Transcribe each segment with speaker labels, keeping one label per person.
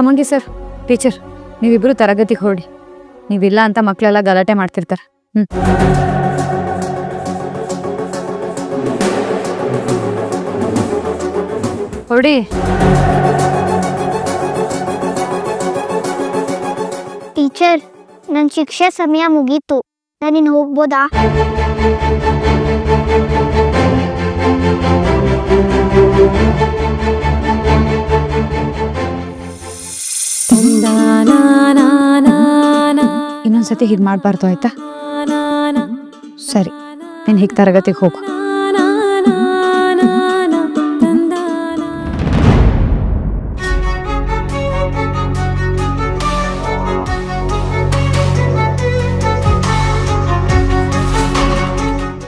Speaker 1: ಕಮಂಗಿ sir, teacher ನೀವಿಬ್ಬರು ತರಗತಿಗೆ ಹೊರಡಿ. ನೀವಿಲ್ಲ ಅಂತ ಮಕ್ಕಳೆಲ್ಲ ಗಲಾಟೆ ಮಾಡ್ತಿರ್ತಾರೆ. ಹೊರಡಿ.
Speaker 2: ಟೀಚರ್, ನನ್ನ ಶಿಕ್ಷೆ ಸಮಯ ಮುಗೀತು, ನಾನಿನ್ನು ಹೋಗ್ಬೋದಾ?
Speaker 1: ಇನ್ನೊಂದ್ಸತಿ ಹೀಗೆ ಮಾಡಬಾರ್ದು ಆಯ್ತಾ? ಸರಿ, ನೀನು ಹೀಗೆ ತರಗತಿಗೆ ಹೋಗು.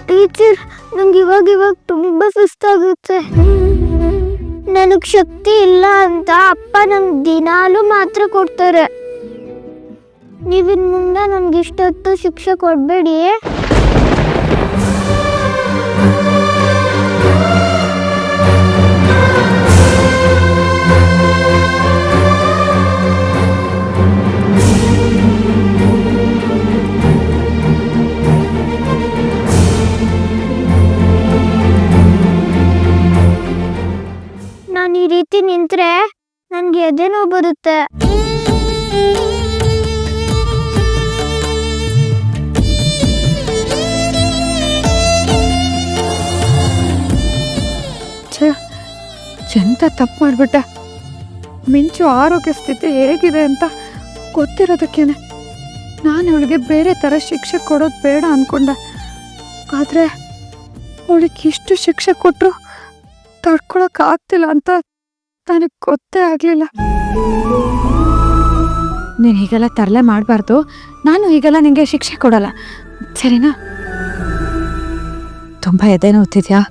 Speaker 2: ಟೀಚರ್, ನಂಗೆ ಇವಾಗ ತುಂಬಾ ಸುಸ್ತಾಗುತ್ತೆ. ನನಗ್ ಶಕ್ತಿ ಇಲ್ಲ ಅಂತ ಅಪ್ಪ ನಂಗೆ ದಿನಾಲು ಮಾತ್ರ ಕೊಡ್ತಾರೆ. ನೀವಿನ್ ಮುಂದೆ ನನ್ಗೆ ಇಷ್ಟೊತ್ತು ಶಿಕ್ಷೆ ಕೊಡ್ಬೇಡಿ. ನಾನು ಈ ರೀತಿ ನಿಂತ್ರೆ ನನ್ಗೆ ಎದೆ ನೋವು ಬರುತ್ತೆ.
Speaker 1: ಎಂತ ತಪ್ಪು ಮಾಡ್ಬಿಟ್ಟೆ. ಮಿಂಚು ಆರೋಗ್ಯ ಸ್ಥಿತಿ ಹೇಗಿದೆ ಅಂತ ಗೊತ್ತಿರೋದಕ್ಕೇನೆ ನಾನು ಅವಳಿಗೆ ಬೇರೆ ಥರ ಶಿಕ್ಷೆ ಕೊಡೋದು ಬೇಡ ಅಂದ್ಕೊಂಡೆ. ಆದರೆ ಅವಳಿಗೆ ಇಷ್ಟು ಶಿಕ್ಷೆ ಕೊಟ್ಟರು ತಡ್ಕೊಳಕ್ಕಾಗ್ತಿಲ್ಲ ಅಂತ ನನಗೆ ಗೊತ್ತೇ ಆಗಲಿಲ್ಲ. ನೀನು ಹೀಗೆಲ್ಲ ತರಲೆ ಮಾಡಬಾರ್ದು. ನಾನು ಹೀಗೆಲ್ಲ ನಿನಗೆ ಶಿಕ್ಷೆ ಕೊಡಲ್ಲ, ಸರಿನಾ? ತುಂಬ ಎದೆ ನೋವ್ತಿದ್ಯಾ?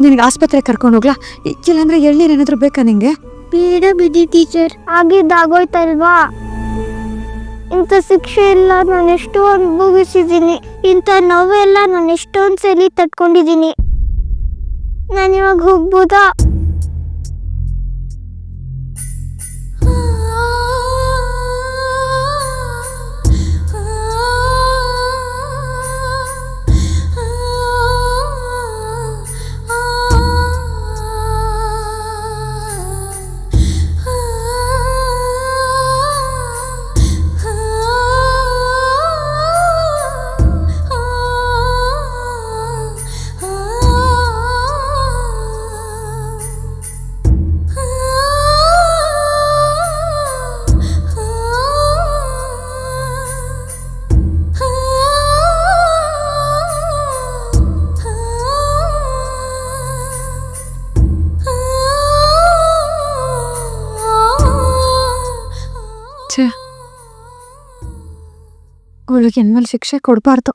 Speaker 1: ನಿನಗೆ ಆಸ್ಪತ್ರೆಗೆ ಕರ್ಕೊಂಡು ಹೋಗ್ಲಾ? ಇಲ್ಲಾಂದ್ರೆ ಎಳ್ನೀರು ಏನಾದರೂ ಬೇಕಾ ನಿಂಗೆ?
Speaker 2: ಬೇಡ ಬಿಡಿ ಟೀಚರ್, ಆಗಿದ್ದಾಗೋಯ್ತಲ್ವಾ. ಇಂಥ ಶಿಕ್ಷೆ ಎಲ್ಲ ನಾನು ಎಷ್ಟೋ ಅನುಭವಿಸಿದ್ದೀನಿ. ಇಂಥ ನೋವೆಲ್ಲ ನಾನು ಎಷ್ಟೊಂದು ಸಲ ತಟ್ಕೊಂಡಿದ್ದೀನಿ. ನಾನಿವಾಗ ಹೋಗ್ಬೋದಾ?
Speaker 1: ಅವಳಿಗೆ ಇನ್ಮೇಲೆ ಶಿಕ್ಷೆ ಕೊಡಬಾರ್ದು.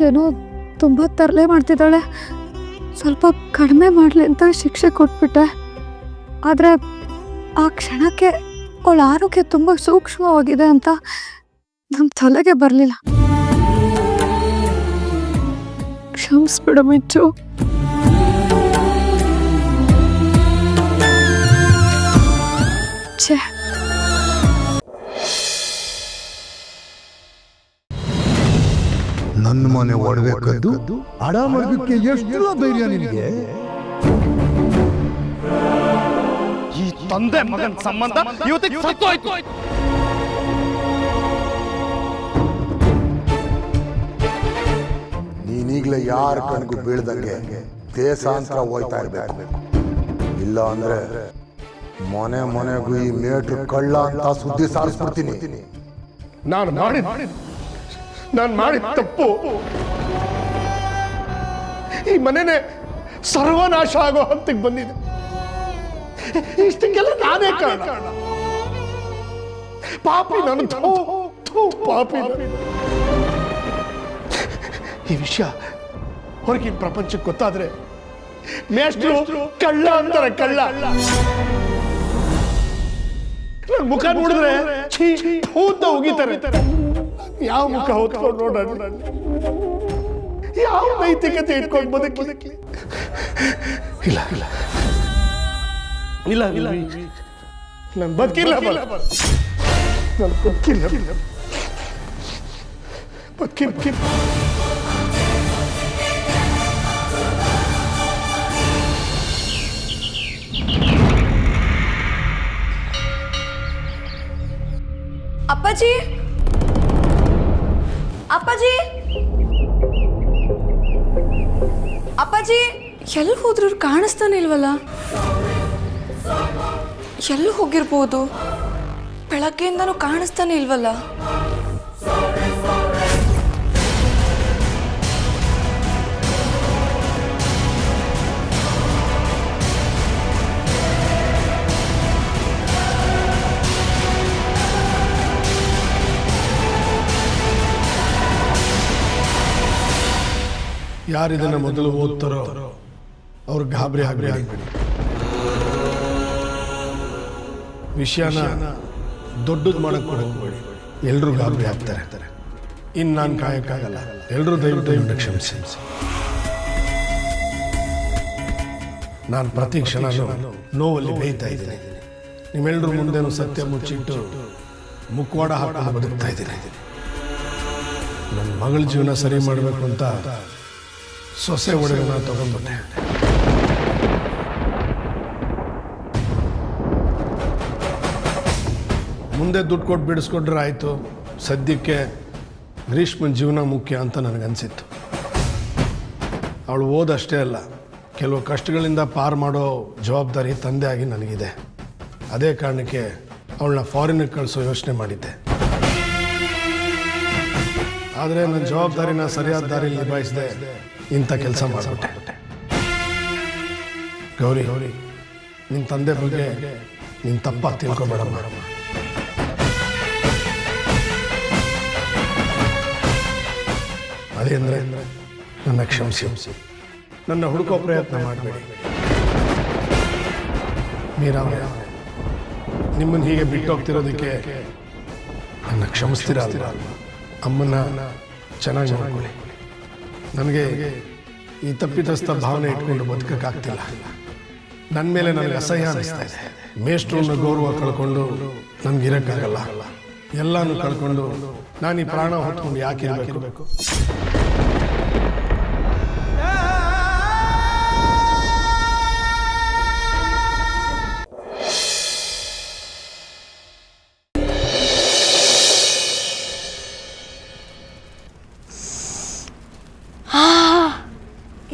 Speaker 1: ಏನೋ ತುಂಬ ತರಲೆ ಮಾಡ್ತಿದ್ದಾಳೆ, ಸ್ವಲ್ಪ ಕಡಿಮೆ ಮಾಡಲಿ ಅಂತ ಶಿಕ್ಷೆ ಕೊಟ್ಬಿಟ್ಟೆ. ಆದರೆ ಆ ಕ್ಷಣಕ್ಕೆ ಅವಳ ಆರೋಗ್ಯ ತುಂಬ ಸೂಕ್ಷ್ಮವಾಗಿದೆ ಅಂತ ನಮ್ಮ ತಲೆಗೆ ಬರಲಿಲ್ಲ. ಕ್ಷಮಿಸ್ಬಿಡು ಮಿಂಚು. ಛೇ,
Speaker 3: ನನ್ನ ಮನೆ ಒಡವೆ ಕದ್ದು ಹಣ ಮಾಡೋದಕ್ಕೆ ಎಷ್ಟು ಧೈರ್ಯ ನಿನಗೆ?
Speaker 4: ಈ ತಂದೆ ಮಗನ ಸಂಬಂಧ ಇವತ್ತಿಗೆ ಸತ್ತೋಯ್ತು.
Speaker 3: ನೀನೀಗ್ಲೇ ಯಾರ ಕಣ್ಗೂ ಬೀಳ್ದಂಗೆ ದೇಶಾಂತರ ಹೋಯ್ತಾ ಇರ್ಬೇಕು. ಇಲ್ಲ ಅಂದ್ರೆ ಮನೆಗೂ ಈ ಮೇಟ್ರು ಕಳ್ಳ ಅಂತ ಸುದ್ದಿ ಸಾರಿಸ್ಬಿಡ್ತೀನಿ.
Speaker 4: ನಾನು ಮಾಡಿದ ತಪ್ಪು ಈ ಮನೆನೇ ಸರ್ವನಾಶ ಆಗೋ ಹಂತಕ್ಕೆ ಬಂದಿದೆ. ಇಷ್ಟಕ್ಕೆಲ್ಲ ನಾನೇ ಕಾರಣ. ಪಾಪಿ ನಾನು, ಪಾಪಿ. ಈ ವಿಷಯ ಹೊರಗಿನ ಪ್ರಪಂಚಕ್ಕೆ ಗೊತ್ತಾದ್ರೆ ಮೇಷ್ಟ್ರು ಕಳ್ಳ ಅಂತಾರೆ, ಕಳ್ಳ. ನನ್ನ ಮುಖ ನೋಡಿದ್ರೆ ಭೂತ ಉಗಿತಾರೆ. ಯಾವ ಮುಖ ಹೊತ್ಕೊಂಡು ನೋಡೋಣ? ಯಾವ ನೈತಿಕತೆ ಇಟ್ಕೊಂಡು ಬದುಕಿ? ಇಲ್ಲ,
Speaker 5: ಇಲ್ಲ ಇಲ್ಲ ನಾನು ಬದುಕಿಲ್ಲ ನಾನು ಬದುಕಿಲ್ಲ ಬದುಕಿಲ್ಲ.
Speaker 6: ಅಪ್ಪಾಜಿ ಅಪ್ಪಾಜಿ ಅಪ್ಪಾಜಿ ಎಲ್ಲಿ ಹೋದ್ರು ಕಾಣಿಸ್ತಾನೆ ಇಲ್ವಲ್ಲ? ಎಲ್ಲಿ ಹೋಗಿರ್ಬೋದು? ಬೆಳಗ್ಗೆಯಿಂದನೂ ಕಾಣಿಸ್ತಾನೆ ಇಲ್ವಲ್ಲ?
Speaker 5: ಯಾರಿದನ್ನು ಮೊದಲು ಓದ್ತಾರೋ ಅವ್ರು ಗಾಬರಿ ಆಗಬೇಡಿ. ವಿಷಯನ ದೊಡ್ಡದು ಮಾಡಕ್ಕೆ ಹೋಗಬೇಡಿ. ಎಲ್ಲರೂ ಗಾಬರಿ ಆಗ್ತಾರೆ. ಇನ್ನು ನಾನು ಕಾಯಕ್ಕಾಗಲ್ಲ. ಎಲ್ಲರೂ ದಯವಿಟ್ಟು ಕ್ಷಮಿಸಿ. ನಾನು ಪ್ರತಿ ಕ್ಷಣ ನೋವಲ್ಲಿ ಬೇಯ್ತಾ ಇದ್ದೀನಿ. ನಿಮ್ಮೆಲ್ಲರೂ ಮುಂದೆನೂ ಸತ್ಯ ಮುಚ್ಚಿಟ್ಟು ಮುಖವಾಡ ಹಾಕಿ ಬದುಕ್ತಾ ಇದ್ದೀನಿ. ನನ್ನ ಮಗಳ ಜೀವನ ಸರಿ ಮಾಡಬೇಕು ಅಂತ ಸೊಸೆ ಒಡೆಯನ್ನ ತಗೊಂಡ್ಬಿಟ್ಟೆ. ಮುಂದೆ ದುಡ್ಡು ಕೊಟ್ಟು ಬಿಡಿಸ್ಕೊಂಡ್ರೆ ಆಯಿತು. ಸದ್ಯಕ್ಕೆ ಗ್ರೀಷ್ಮನ ಜೀವನ ಮುಖ್ಯ ಅಂತ ನನಗನ್ಸಿತ್ತು. ಅವಳು ಓದಷ್ಟೇ ಅಲ್ಲ, ಕೆಲವು ಕಷ್ಟಗಳಿಂದ ಪಾರು ಮಾಡೋ ಜವಾಬ್ದಾರಿ ತಂದೆ ಆಗಿ ನನಗಿದೆ. ಅದೇ ಕಾರಣಕ್ಕೆ ಅವಳನ್ನ ಫಾರಿನ್ಗೆ ಕಳಿಸೋ ಯೋಚನೆ ಮಾಡಿದ್ದೆ. ಆದರೆ ನನ್ನ ಜವಾಬ್ದಾರಿನ ಸರಿಯಾದ ದಾರಿಯಲ್ಲಿ ನಿಭಾಯಿಸಿದೆ. ಇಂಥ ಕೆಲಸ ಮಾಡಿಬಿಟ್ಟೆ. ಗೌರಿ, ನಿನ್ನ ತಂದೆ ಬಗ್ಗೆ ನೀನು ತಪ್ಪಾಗಿ ತಿಳ್ಕೊಬೇಡಮ್ಮ. ಅದೇ ಅಂದರೆ ನನ್ನ ಕ್ಷಮಿಸಿ. ನನ್ನ ಹುಡುಕೋ ಪ್ರಯತ್ನ ಮಾಡಬೇಡಿ. ಮೀರಾಮಯ್ಯ, ನಿಮ್ಮನ್ನು ಹೀಗೆ ಬಿಟ್ಟು ಹೋಗ್ತಿರೋದಕ್ಕೆ ನನ್ನ ಕ್ಷಮಿಸ್ತೀರಲ್ವ? ಅಮ್ಮನ್ನ ಚೆನ್ನಾಗಿ ನೋಡ್ಕೊಳ್ಳಿ. ನನಗೆ ಈ ತಪ್ಪಿತಸ್ಥ ಭಾವನೆ ಇಟ್ಕೊಂಡು ಬದುಕಕ್ಕಾಗ್ತಿಲ್ಲ. ನನ್ನ ಮೇಲೆ ನನಗೆ ಅಸಹ್ಯ ಅನಿಸ್ತಾ ಇದೆ. ಮೇಷ್ಟ್ರನ್ನ ಗೌರವ ಕಳ್ಕೊಂಡು ನನಗಿರೋಕ್ಕಾಗಲ್ಲ. ಎಲ್ಲನೂ ಕಳ್ಕೊಂಡು ನಾನು ಈ ಪ್ರಾಣ ಹೊತ್ಕೊಂಡು ಯಾಕೆ ಇರಬೇಕು?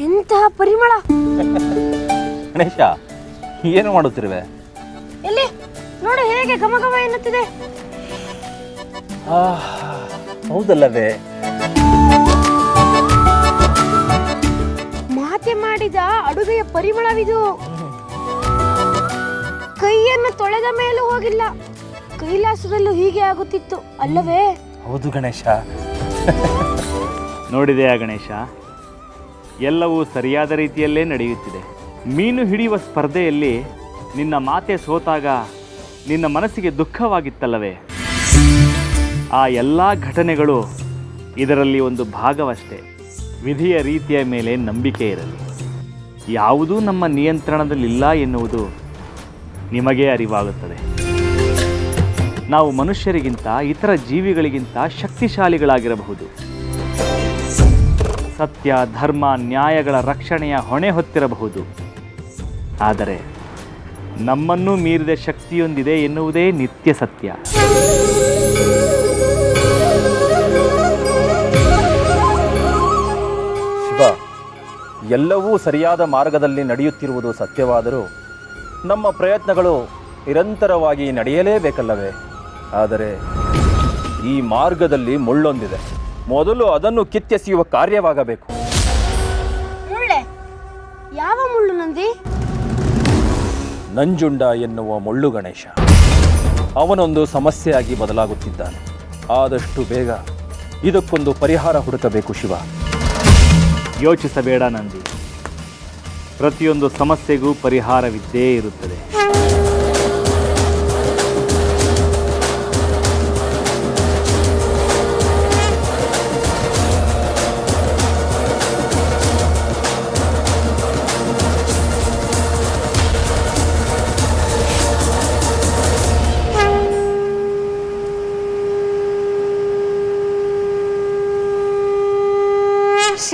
Speaker 2: ಎಂತಹ ಪರಿಮಳ!
Speaker 7: ಗಣೇಶ, ಏನು ಮಾಡುತ್ತಿರುವೆ?
Speaker 2: ಎಲ್ಲಿ ನೋಡು, ಹೇಗೆ ಘಮ ಘಮ ಎನ್ನುತ್ತಿದೆ.
Speaker 7: ಹೌದಲ್ಲವೇ?
Speaker 2: ಮಾತೆ ಮಾಡಿದ ಅಡುಗೆಯ ಪರಿಮಳವಿದು. ಕೈಯನ್ನು ತೊಳೆದ ಮೇಲೂ ಹೋಗಿಲ್ಲ. ಕೈಲಾಸದಲ್ಲೂ ಹೀಗೆ ಆಗುತ್ತಿತ್ತು ಅಲ್ಲವೇ?
Speaker 7: ಹೌದು ಗಣೇಶ.
Speaker 4: ನೋಡಿದೆಯಾ ಗಣೇಶ, ಎಲ್ಲವೂ ಸರಿಯಾದ ರೀತಿಯಲ್ಲೇ ನಡೆಯುತ್ತಿದೆ. ಮೀನು ಹಿಡಿಯುವ ಸ್ಪರ್ಧೆಯಲ್ಲಿ ನಿನ್ನ ಮಾತೆ ಸೋತಾಗ ನಿನ್ನ ಮನಸ್ಸಿಗೆ ದುಃಖವಾಗಿತ್ತಲ್ಲವೇ? ಆ ಎಲ್ಲ ಘಟನೆಗಳು ಇದರಲ್ಲಿ ಒಂದು ಭಾಗವಷ್ಟೇ. ವಿಧಿಯ ರೀತಿಯ ಮೇಲೆ ನಂಬಿಕೆ ಇರಲಿ. ಯಾವುದೂ ನಮ್ಮ ನಿಯಂತ್ರಣದಲ್ಲಿಲ್ಲ ಎನ್ನುವುದು ನಿಮಗೇ ಅರಿವಾಗುತ್ತದೆ. ನಾವು ಮನುಷ್ಯರಿಗಿಂತ ಇತರ ಜೀವಿಗಳಿಗಿಂತ ಶಕ್ತಿಶಾಲಿಗಳಾಗಿರಬಹುದು. ಸತ್ಯ, ಧರ್ಮ, ನ್ಯಾಯಗಳ ರಕ್ಷಣೆಯ ಹೊಣೆ ಹೊತ್ತಿರಬಹುದು. ಆದರೆ ನಮ್ಮನ್ನೂ ಮೀರಿದ ಶಕ್ತಿಯೊಂದಿದೆ ಎನ್ನುವುದೇ ನಿತ್ಯ ಸತ್ಯ.
Speaker 7: ಶಿವ, ಎಲ್ಲವೂ ಸರಿಯಾದ ಮಾರ್ಗದಲ್ಲಿ ನಡೆಯುತ್ತಿರುವುದು ಸತ್ಯವಾದರೂ ನಮ್ಮ ಪ್ರಯತ್ನಗಳು ನಿರಂತರವಾಗಿ ನಡೆಯಲೇಬೇಕಲ್ಲವೇ? ಆದರೆ ಈ ಮಾರ್ಗದಲ್ಲಿ ಮುಳ್ಳೊಂದಿದೆ. ಮೊದಲು ಅದನ್ನು ಕಿತ್ತೆಸೆಯುವ ಕಾರ್ಯವಾಗಬೇಕು.
Speaker 2: ಮುಳ್ಳೆ? ಯಾವ ಮುಳ್ಳು ನಂದಿ?
Speaker 7: ನಂಜುಂಡ ಎನ್ನುವ ಮುಳ್ಳು ಗಣೇಶ. ಅವನೊಂದು ಸಮಸ್ಯೆಯಾಗಿ ಬದಲಾಗುತ್ತಿದ್ದಾನೆ. ಆದಷ್ಟು ಬೇಗ ಇದಕ್ಕೊಂದು ಪರಿಹಾರ ಹುಡುಕಬೇಕು ಶಿವ.
Speaker 4: ಯೋಚಿಸಬೇಡ ನಂದಿ, ಪ್ರತಿಯೊಂದು ಸಮಸ್ಯೆಗೂ ಪರಿಹಾರವಿದ್ದೇ ಇರುತ್ತದೆ.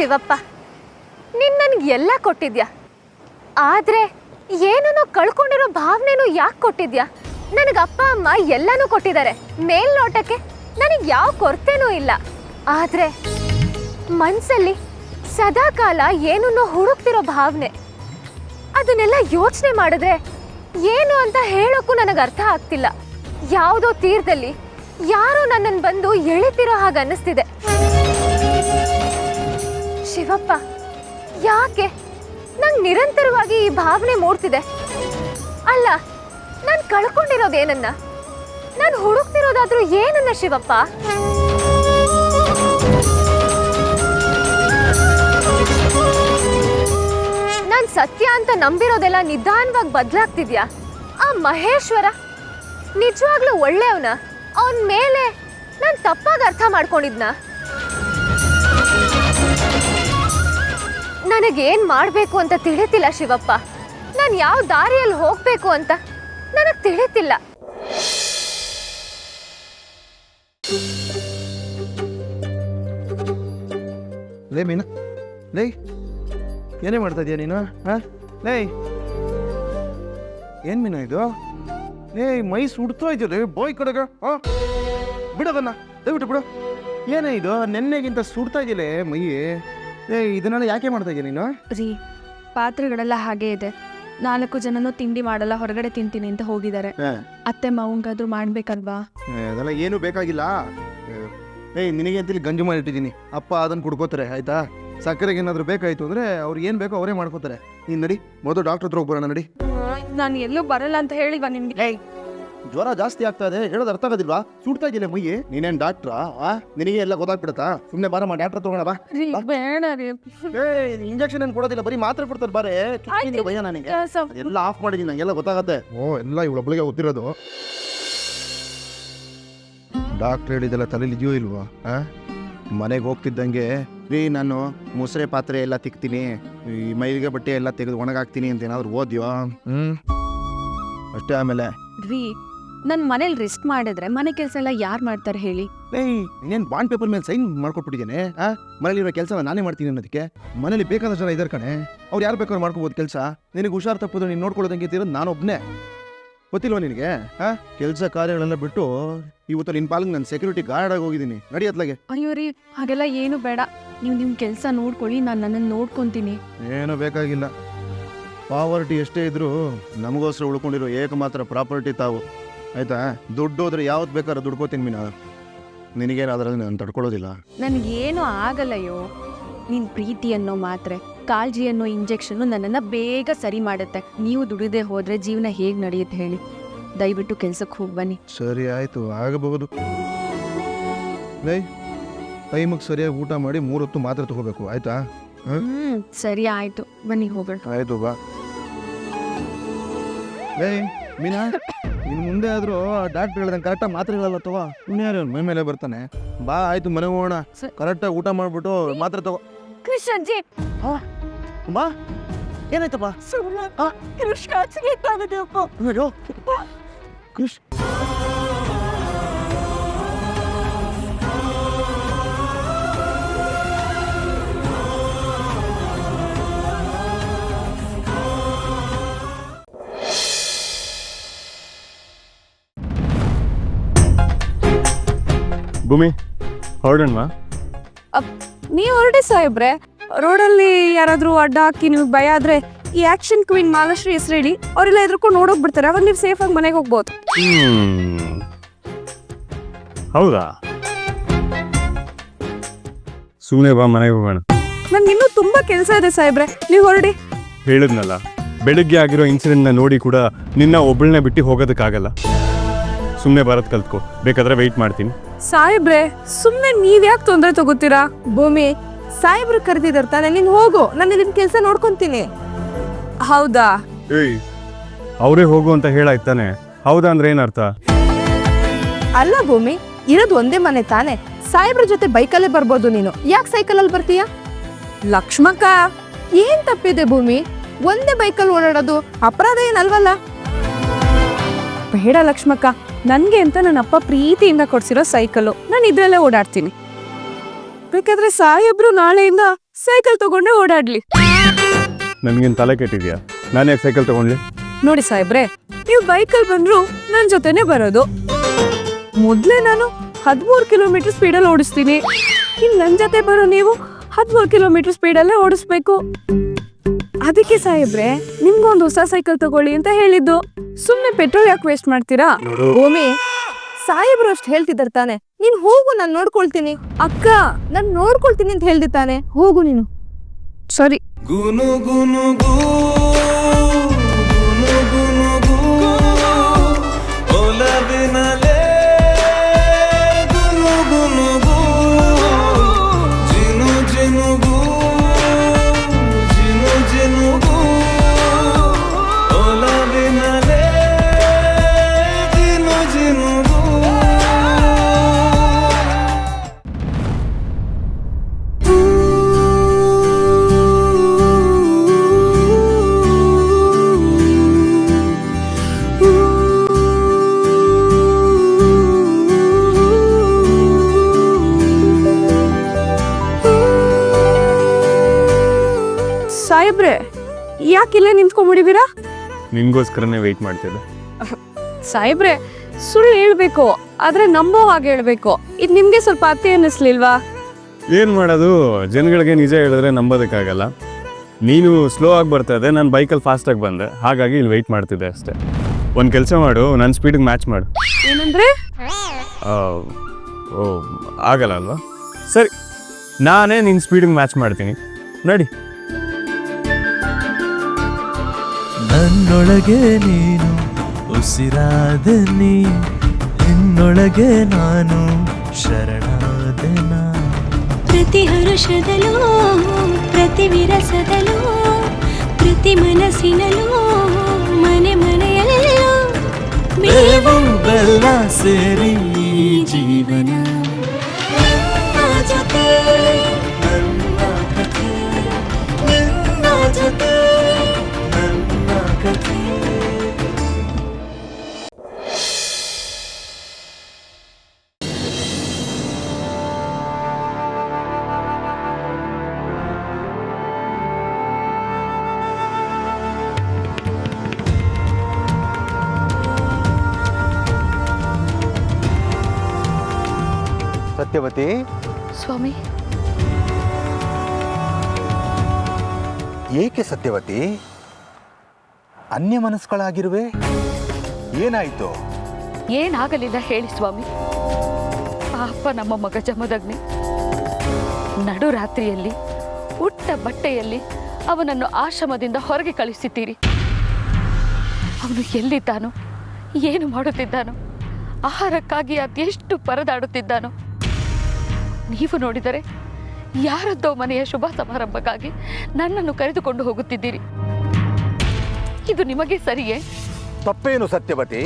Speaker 8: ಶಿವಪ್ಪ, ನೀನು ನನಗೆ ಎಲ್ಲ ಕೊಟ್ಟಿದ್ಯಾ, ಆದರೆ ಏನೋ ಕಳ್ಕೊಂಡಿರೋ ಭಾವನೆನೂ ಯಾಕೆ ಕೊಟ್ಟಿದ್ಯಾ? ನನಗೆ ಅಪ್ಪ ಅಮ್ಮ ಎಲ್ಲನೂ ಕೊಟ್ಟಿದ್ದಾರೆ, ಮೇಲ್ನೋಟಕ್ಕೆ ನನಗೆ ಯಾವ ಕೊರತೆನೂ ಇಲ್ಲ. ಆದರೆ ಮನಸ್ಸಲ್ಲಿ ಸದಾಕಾಲ ಏನನ್ನೋ ಹುಡುಕ್ತಿರೋ ಭಾವನೆ, ಅದನ್ನೆಲ್ಲ ಯೋಚನೆ ಮಾಡಿದ್ರೆ ಏನು ಅಂತ ಹೇಳೋಕ್ಕೂ ನನಗೆ ಅರ್ಥ ಆಗ್ತಿಲ್ಲ. ಯಾವುದೋ ತೀರದಲ್ಲಿ ಯಾರೋ ನನ್ನನ್ನು ಬಂದು ಎಳಿತಿರೋ ಹಾಗೆ ಅನ್ನಿಸ್ತಿದೆ. ಶಿವಪ್ಪ, ಯಾಕೆ ನಂಗೆ ನಿರಂತರವಾಗಿ ಈ ಭಾವನೆ ಮೂಡ್ತಿದೆ? ಅಲ್ಲ, ನಾನು ಕಳ್ಕೊಂಡಿರೋದೇನನ್ನ? ನಾನು ಹುಡುಕ್ತಿರೋದಾದ್ರೂ ಏನನ್ನ ಶಿವಪ್ಪ? ನಾನು ಸತ್ಯ ಅಂತ ನಂಬಿರೋದೆಲ್ಲ ನಿಧಾನವಾಗಿ ಬದಲಾಗ್ತಿದ್ಯಾ? ಆ ಮಹೇಶ್ವರ ನಿಜವಾಗ್ಲೂ ಒಳ್ಳೆಯವನ? ಅವನ ಮೇಲೆ ನಾನು ತಪ್ಪಾಗಿ ಅರ್ಥ ಮಾಡ್ಕೊಂಡಿದ್ನ? ನನಗೇನ್ ಮಾಡಬೇಕು ಅಂತ ತಿಳಿತಿಲ್ಲ ಶಿವಪ್ಪ. ನಾನು ಯಾವ ದಾರಿಯಲ್ಲಿ ಹೋಗ್ಬೇಕು ಅಂತ ನನಗೆ ತಿಳಿತಿಲ್ಲ.
Speaker 4: ಲೇ ಮೀನಾ, ಲೇ ಏನೇ ಮಾಡ್ತಾ ಇದೀಯ ನೀನು? ಹಾಂ ಲೇ, ಏನು ಮೀನಾ ಇದು? ಲೇ ಮೈ ಸುಡ್ತಾ ಇದೆಯಲ್ಲ ಬಾಯ್ ಕಡೆಗ. ಹಾಂ ಬಿಡೋದನ್ನ, ದಯವಿಟ್ಟು ಬಿಡು. ಏನೇ ಇದು ನೆನ್ನೆಗಿಂತ ಸುಡ್ತಾ ಇದೆಯಲ್ಲ ಮೈ? ಲೇ ಇದನ್ನೆಲ್ಲ ಯಾಕೆ ಮಾಡ್ತಾ ಇದೀಯ ನೀನು?
Speaker 9: ರೀ, ಪಾತ್ರೆಗಳೆಲ್ಲ ಹಾಗೇ ಇದೆ. 4 ಜನನೂ ತಿಂಡಿ ಮಾಡಲ್ಲ, ಹೊರಗಡೆ ತಿಂತೀನಿ ಅಂತ ಹೋಗಿದ್ದಾರೆ. ಅತ್ತೆ ಮಾವಂಗಾದ್ರೂ ಮಾಡ್ಬೇಕಲ್ವಾ?
Speaker 4: ಅದೆಲ್ಲ ಏನು ಬೇಕಾಗಿಲ್ಲ. ನಿನಗೆ ಅಂತೇಳಿ ಗಂಜಿ ಮಾಡಿಟ್ಟಿದ್ದೀನಿ, ಅಪ್ಪ ಅದನ್ನು ಕುಡ್ಕೋತಾರೆ ಆಯ್ತಾ? ಸಕ್ಕರೆಗೆ ಏನಾದರೂ ಬೇಕಾಯಿತು ಅಂದರೆ ಅವ್ರು ಏನು ಬೇಕೋ ಅವರೇ ಮಾಡ್ಕೋತಾರೆ. ನೀನು ನಡಿ, ಮೊದಲು ಡಾಕ್ಟರ್ ಹತ್ರ ಹೋಗ್ಬರೋಣ ನಡಿ.
Speaker 9: ನಾನು ಎಲ್ಲೂ ಬರಲ್ಲ ಅಂತ ಹೇಳಿಲ್ವಾ ನಿಮ್ಗೆ?
Speaker 4: ಜ್ವರ ಜಾಸ್ತಿ ಆಗ್ತಾ ಇದೆ, ಹೇಳೋದು ಅರ್ಥ ಆಗೋದಿಲ್ವಾ? ಸುಡ್ತಾ ಇದೆಯಲ್ಲ ಮೈ. ನೀನೇನು ಡಾಕ್ಟ್ರಾ? ನಿನಗೆ ಎಲ್ಲ ಗೊತ್ತಾಗ್ಬಿಡತ್ತಾ? ಸುಮ್ಮನೆ ಬಾರಮ್ಮ ಡಾಕ್ಟರ್ ತಗೋಣ ಬಾ.
Speaker 9: ಬೇಡ ರೀ.
Speaker 4: ಇಂಜೆಕ್ಷನ್ ಏನು ಕೊಡೋದಿಲ್ಲ, ಬರೀ ಮಾತ್ರೆ ಕೊಡ್ತಾರೆ ಬಾರೆ. ಭಯ ನನಗೆ. ಎಲ್ಲ ಆಫ್ ಮಾಡಿದ್ದೀನಿ, ನಂಗೆಲ್ಲ ಗೊತ್ತಾಗತ್ತೆ. ಎಲ್ಲ ಇವಳೊಬ್ಬಳಿಗೆ ಗೊತ್ತಿರೋದು. ಡಾಕ್ಟ್ರ್ ಹೇಳಿದೆಲ್ಲ ತಲೆಯಲ್ಲಿ ಇದೆಯೋ ಇಲ್ವಾ? ಮನೆಗೆ ಹೋಗ್ತಿದ್ದಂಗೆ ರೀ ನಾನು ಮುಸ್ರೆ ಪಾತ್ರೆ ಎಲ್ಲ ತಿಕ್ತೀನಿ, ಈ ಮೈಲಿಗೆ ಬಟ್ಟೆ ಎಲ್ಲ ತೆಗೆದು ಒಣಗಾಕ್ತೀನಿ ಅಂತ ಏನಾದ್ರು ಓದ್ಯೋ? ಅಷ್ಟೇ. ಆಮೇಲೆ
Speaker 9: ರೀ, ನನ್ನ ಮನೇಲಿ ರೆಸ್ಟ್ ಮಾಡಿದ್ರೆ ಮನೆ ಕೆಲಸ ಎಲ್ಲ ಯಾರು ಮಾಡ್ತಾರೆ ಹೇಳಿ?
Speaker 4: ಇನ್ನೇನು ಬಾಂಡ್ ಪೇಪರ್ ಮೇಲೆ ಸೈನ್ ಮಾಡ್ಕೊಟ್ಬಿಟ್ಟಿದ್ದೇನೆ. ಮನೇಲಿರೋ ಕೆಲಸ ನಾನೇ ಮಾಡ್ತೀನಿ ಅನ್ನೋದಕ್ಕೆ. ಮನೇಲಿ ಬೇಕಾದಷ್ಟು ಜನ ಇದ್ದಾರೆ ಕಣೆ, ಅವ್ರು ಯಾರು ಬೇಕಾದ್ರೂ ಮಾಡ್ಕೋಬೋದು ಕೆಲಸ. ನಿನಗೆ ಹುಷಾರು ತಪ್ಪೋದು ನೀನು ನೋಡ್ಕೊಳ್ಳೋದಂಗೆ ಇರೋದು ನಾನೊಬ್ಬನೇ, ಗೊತ್ತಿಲ್ವ ನಿನಗೆ? ಕೆಲಸ ಕಾರ್ಯಗಳೆಲ್ಲ ಬಿಟ್ಟು ಇವತ್ತು ನಿನ್ನ ಪಾಲಿಗೆ ನಾನು ಸೆಕ್ಯೂರಿಟಿ ಗಾರ್ಡ್ ಆಗಿ ಹೋಗಿದ್ದೀನಿ. ನಡಿ ಅತ್ಲಾಗೆ.
Speaker 9: ಅಯ್ಯೋ ರೀ, ಹಾಗೆಲ್ಲ ಏನು ಬೇಡ. ನೀವು ನಿಮ್ಮ ಕೆಲಸ ನೋಡ್ಕೊಳ್ಳಿ, ನಾನು ನನ್ನನ್ನು ನೋಡ್ಕೊತೀನಿ.
Speaker 4: ಏನೂ ಬೇಕಾಗಿಲ್ಲ. ಪಾವರ್ಟಿ ಎಷ್ಟೇ ಇದ್ರೂ ನಮಗೋಸ್ಕರ ಉಳ್ಕೊಂಡಿರೋ ಏಕಮಾತ್ರ ಪ್ರಾಪರ್ಟಿ ತಾವು, ಆಯ್ತಾ? ದುಡ್ಡು ಹೋದ್ರೆ ಯಾವ್ದು ಬೇಕಾದ್ರೂ ದುಡ್ಕೋತೀನಿ ಮೀನಾ. ನಿನಗೇನಾದ್ರೂ ನಾನು ತಡ್ಕೊಳ್ಳೋದಿಲ್ಲ.
Speaker 9: ನನಗೇನು ಆಗಲ್ಲಯ್ಯೋ. ನಿನ್ನ ಪ್ರೀತಿ ಅನ್ನೋ ಮಾತ್ರೆ, ಕಾಳಜಿ ಅನ್ನೋ ಇಂಜೆಕ್ಷನ್ನು ನನ್ನನ್ನು ಬೇಗ ಸರಿ ಮಾಡುತ್ತೆ. ನೀವು ದುಡಿದೇ ಹೋದರೆ ಜೀವನ ಹೇಗೆ ನಡೆಯುತ್ತೆ ಹೇಳಿ? ದಯವಿಟ್ಟು ಕೆಲ್ಸಕ್ಕೆ ಹೋಗಿ ಬನ್ನಿ.
Speaker 4: ಸರಿ ಆಯಿತು, ಆಗಬಹುದು. ಲೈ, ಟೈಮಿಗೆ ಸರಿಯಾಗಿ ಊಟ ಮಾಡಿ 3 ಹೊತ್ತು ಮಾತ್ರೆ ತಗೋಬೇಕು, ಆಯ್ತಾ?
Speaker 9: ಸರಿ ಆಯಿತು, ಬನ್ನಿ ಹೋಗೋಣ.
Speaker 4: ಆಯಿತು ಬಾ. ಲೈ ಮೀನಾ, ಇನ್ನು ಮುಂದೆ ಆದರೂ ಡಾಕ್ಟ್ರ್ ಹೇಳ್ದಂಗೆ ಕರೆಕ್ಟಾಗಿ ಮಾತ್ರೆಗಳೆಲ್ಲ ತಗೋ. ಇನ್ಯಾರು ಮೈ ಮೇಲೆ ಬರ್ತಾನೆ. ಬಾ ಆಯಿತು, ಮನೆಗೆ ಹೋಗೋಣ. ಕರೆಕ್ಟಾಗಿ ಊಟ ಮಾಡಿಬಿಟ್ಟು ಮಾತ್ರೆ ತಗೋ.
Speaker 9: ಕೃಷ್ಣಜ್ಜಿ,
Speaker 4: ಬಾ. ಏನಾಯ್ತಪ್ಪ? ಕೃಷ್ಣ
Speaker 10: ಭೂಮಿ ಹೊರಡೋಣವಾ?
Speaker 1: ನೀವು ಹೊರಡಿ ಸಾಹೇಬ್ರೆ. ರೋಡಲ್ಲಿ ಯಾರಾದರೂ ಅಡ್ಡ ಹಾಕಿ ನೀವು ಭಯ ಆದ್ರೆ ಈ ಆಕ್ಷನ್ ಕ್ವೀನ್ ಮಾಲಾಶ್ರೀ ಹೆಸರು ಹೇಳಿ, ಅವರೆಲ್ಲ ಎದ್ರುಕೊಂಡು ನೋಡೋಗ್ಬಿಡ್ತಾರೆ. ಅವಾಗ ನೀವು ಸೇಫಾಗಿ ಮನೆಗೆ ಹೋಗ್ಬೋದು.
Speaker 10: ಹೌದಾ? ಸುಮ್ಮನೆ ಬಾ, ಮನೆಗೆ ಹೋಗೋಣ.
Speaker 1: ನನ್ಗೆ ಇನ್ನೂ ತುಂಬಾ ಕೆಲಸ ಇದೆ ಸಾಹೇಬ್ರೆ, ನೀವು ಹೊರಡಿ.
Speaker 10: ಹೇಳಿದ್ನಲ್ಲ, ಬೆಳಗ್ಗೆ ಆಗಿರೋ ಇನ್ಸಿಡೆಂಟ್ನ ನೋಡಿ ಕೂಡ ನಿನ್ನ ಒಬ್ಬಳನ್ನೇ ಬಿಟ್ಟು ಹೋಗೋದಕ್ಕಾಗಲ್ಲ. ಸುಮ್ಮನೆ ಬರೋದು ಕಲ್ತ್ಕೋ, ಬೇಕಾದ್ರೆ ವೆಯ್ಟ್ ಮಾಡ್ತೀನಿ.
Speaker 1: ಸಾಹೇಬ್ರೆ, ಸುಮ್ಮನೆ ನೀವ್ಯಾಕೆ ತೊಂದರೆ ತಗೋತೀರಾ? ಭೂಮಿ, ಸಾಹೇಬ್ರು ಕರೆದಿದ್ದಾರೆ ತಾನೆ, ನೀನು ಹೋಗು, ನಾನು ಇದನ್ನ ಕೆಲಸ ನೋಡ್ಕೊಂತೀನಿ. ಹೌದಾ?
Speaker 10: ಏಯ್, ಅವರೇ ಹೋಗು ಅಂತ ಹೇಳಾಯ್ತಾನೆ. ಹೌದಾ ಅಂದ್ರೆ ಏನರ್ಥ?
Speaker 1: ಅಲ್ಲ ಭೂಮಿ, ಇರೋದು ಒಂದೇ ಮನೆ ತಾನೆ, ಸಾಹೇಬ್ರ ಜೊತೆ ಬೈಕಲ್ಲೇ ಬರ್ಬೋದು. ನೀನು ಯಾಕೆ ಸೈಕಲಲ್ಲಿ ಬರ್ತೀಯ? ಲಕ್ಷ್ಮಕ್ಕ, ಏನ್ ತಪ್ಪಿದೆ ಭೂಮಿ? ಒಂದೇ ಬೈಕಲ್ಲಿ ಓಡಾಡೋದು ಅಪರಾಧ ಏನಲ್ವಲ್ಲ? ಬೇಡ ಲಕ್ಷ್ಮಕ್ಕ, ನನಗೆ ಅಂತ ನನ್ನ ಅಪ್ಪ ಪ್ರೀತಿಯಿಂದ ಕೊಡ್ಸಿರೋ ಸೈಕಲ್ಲು, ನಾನು ಇದ್ರಲ್ಲೇ ಓಡಾಡ್ತೀನಿ. ಬೇಕಾದ್ರೆ ಸಾಹೇಬ್ರು ನಾಳೆಯಿಂದ
Speaker 9: ಸೈಕಲ್ ತಗೊಂಡೆ ಓಡಾಡ್ಲಿ.
Speaker 10: ನನಗೇನು ತಲೆ ಕೆಟ್ಟಿದ್ಯಾ? ನಾನು ಯಾಕೆ ಸೈಕಲ್ ತಗೊಂಡ್ಲಿ?
Speaker 9: ನೋಡಿ ಸಾಹೇಬ್ರೆ, ನೀವು ಬೈಕಲ್ಲಿ ಬಂದ್ರು ನನ್ನ ಜೊತೆನೆ ಬರೋದು. ಮೊದ್ಲೇ ನಾನು 13 ಕಿಲೋಮೀಟರ್ ಸ್ಪೀಡಲ್ಲಿ ಓಡಿಸ್ತೀನಿ. ಇನ್ನು ನನ್ನ ಜೊತೆ ಬರೋ ನೀವು 13 ಕಿಲೋಮೀಟರ್ ಸ್ಪೀಡಲ್ಲೇ ಓಡಿಸ್ಬೇಕು. ಅದಕ್ಕೆ ಸಾಹೇಬ್ರೆ ನಿಮ್ಗೊಂದು ಹೊಸ ಸೈಕಲ್ ತಗೊಳ್ಳಿ ಅಂತ ಹೇಳಿದ್ದು. ಸುಮ್ಮನೆ ಪೆಟ್ರೋಲ್ ಯಾಕೆ ವೇಸ್ಟ್ ಮಾಡ್ತೀರಾ? ಭೂಮಿ, ಸಾಹೇಬ್ರು ಅಷ್ಟು ಹೇಳ್ತಿದ್ದಾರೆ ತಾನೆ. ನೀನ್ ಹೋಗು, ನಾನು ನೋಡ್ಕೊಳ್ತೀನಿ. ಅಕ್ಕ, ನಾನು ನೋಡ್ಕೊಳ್ತೀನಿ ಅಂತ ಹೇಳ್ದೆ ತಾನೆ. ಹೋಗು ನೀನು. ಸರಿ. ಸಾಹೇಬ್ರೆ, ಯಾಕಿಲ್ಲೇ ನಿಂತ್ಕೊಂಡ್ಬಿಡಿವೀರಾ?
Speaker 10: ನಿನ್ಗೋಸ್ಕರನೇ ವೆಯ್ಟ್ ಮಾಡ್ತಿದ್ದೆ.
Speaker 9: ಸಾಹೇಬ್ರೆ, ಸುಳ್ಳು ಹೇಳ್ಬೇಕು, ಆದ್ರೆ ನಂಬೋ ಹಾಗೆ ಹೇಳ್ಬೇಕು. ಇದು ನಿಮ್ಗೆ ಸ್ವಲ್ಪ ಅತ್ತೆ ಅನ್ನಿಸ್ಲಿಲ್ವಾ?
Speaker 10: ಏನು ಮಾಡೋದು, ಜನಗಳಿಗೆ ನಿಜ ಹೇಳಿದ್ರೆ ನಂಬೋದಕ್ಕಾಗಲ್ಲ. ನೀನು ಸ್ಲೋ ಆಗಿ ಬರ್ತಾ ಇದೆ, ನಾನು ಬೈಕಲ್ಲಿ ಫಾಸ್ಟಾಗಿ ಬಂದೆ, ಹಾಗಾಗಿ ಇಲ್ಲಿ ವೆಯ್ಟ್ ಮಾಡ್ತಿದ್ದೆ ಅಷ್ಟೇ. ಒಂದು ಕೆಲಸ ಮಾಡು, ನನ್ನ ಸ್ಪೀಡಿಗೆ ಮ್ಯಾಚ್ ಮಾಡು.
Speaker 9: ಏನಂದ್ರೆ?
Speaker 10: ಓ, ಆಗಲ್ಲ ಅಲ್ವಾ? ಸರಿ, ನಾನೇ ನಿನ್ನ ಸ್ಪೀಡಿಗೆ ಮ್ಯಾಚ್ ಮಾಡ್ತೀನಿ, ನಡಿ.
Speaker 11: ನನ್ನೊಳಗೆ ನೀನು ಉಸಿರಾದ ನೀ, ನಿನ್ನೊಳಗೆ ನಾನು ಶರಣಾದೆನ.
Speaker 12: ಪ್ರತಿ ಹರುಷದಲ್ಲೂ ಪ್ರತಿ ವಿರಸದಲ್ಲೂ ಪ್ರತಿ ಮನಸ್ಸಿನಲ್ಲೂ ಮನೆ ಮನೆಯಲ್ಲೂ
Speaker 11: ಬೇವು ಬೆಲ್ಲ ಸೇರಿ ಜೀವನ.
Speaker 12: ನನ್ನ ಜೊತೆ
Speaker 11: ನನ್ನ ಕಥೆ, ನಿನ್ನ ಜೊತೆ ನನ್ನ ಕಥೆ.
Speaker 13: ಸತ್ಯವತಿ,
Speaker 6: ಸ್ವಾಮಿ,
Speaker 13: ಏಕೆ ಸತ್ಯವತಿ ಅನ್ಯ ಮನಸ್ಸುಗಳಾಗಿರುವೆ? ಏನಾಯಿತು?
Speaker 6: ಏನಾಗಲಿಲ್ಲ ಹೇಳಿ ಸ್ವಾಮಿ. ಪಾಪ ನಮ್ಮ ಮಗ ಜಮದಗ್ನಿ ನಡು ರಾತ್ರಿಯಲ್ಲಿ ಉಟ್ಟ ಬಟ್ಟೆಯಲ್ಲಿ ಅವನನ್ನು ಆಶ್ರಮದಿಂದ ಹೊರಗೆ ಕಳಿಸಿದ್ದೀರಿ. ಅವನು ಎಲ್ಲಿದ್ದಾನೋ, ಏನು ಮಾಡುತ್ತಿದ್ದಾನೋ, ಆಹಾರಕ್ಕಾಗಿ ಅದೆಷ್ಟು ಪರದಾಡುತ್ತಿದ್ದಾನೋ. ನೀವು ನೋಡಿದರೆ ಯಾರದ್ದೋ ಮನೆಯ ಶುಭ ಸಮಾರಂಭಕ್ಕಾಗಿ ನನ್ನನ್ನು ಕರೆದುಕೊಂಡು ಹೋಗುತ್ತಿದ್ದೀರಿ. ಇದು ನಿಮಗೆ ಸರಿಯೇ?
Speaker 13: ತಪ್ಪೇನು ಸತ್ಯವತಿ?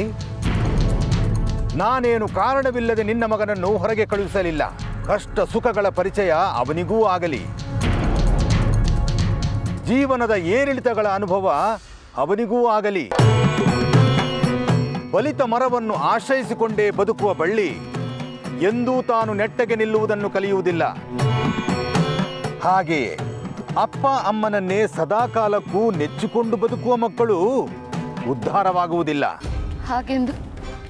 Speaker 13: ನಾನೇನು ಕಾರಣವಿಲ್ಲದೆ ನಿನ್ನ ಮಗನನ್ನು ಹೊರಗೆ ಕಳುಹಿಸಲಿಲ್ಲ. ಕಷ್ಟ ಸುಖಗಳ ಪರಿಚಯ ಅವನಿಗೂ ಆಗಲಿ, ಜೀವನದ ಏರಿಳಿತಗಳ ಅನುಭವ ಅವನಿಗೂ ಆಗಲಿ. ಬಲಿತ ಮರವನ್ನು ಆಶ್ರಯಿಸಿಕೊಂಡೇ ಬದುಕುವ ಬಳ್ಳಿ ಎಂದೂ ತಾನು ನೆಟ್ಟಗೆ ನಿಲ್ಲುವುದನ್ನು ಕಲಿಯುವುದಿಲ್ಲ. ಹಾಗೆಯೇ ಅಪ್ಪ ಅಮ್ಮನನ್ನೇ ಸದಾಕಾಲಕ್ಕೂ ನೆಚ್ಚಿಕೊಂಡು ಬದುಕುವ ಮಕ್ಕಳು ಉದ್ಧಾರವಾಗುವುದಿಲ್ಲ.
Speaker 6: ಹಾಗೆಂದು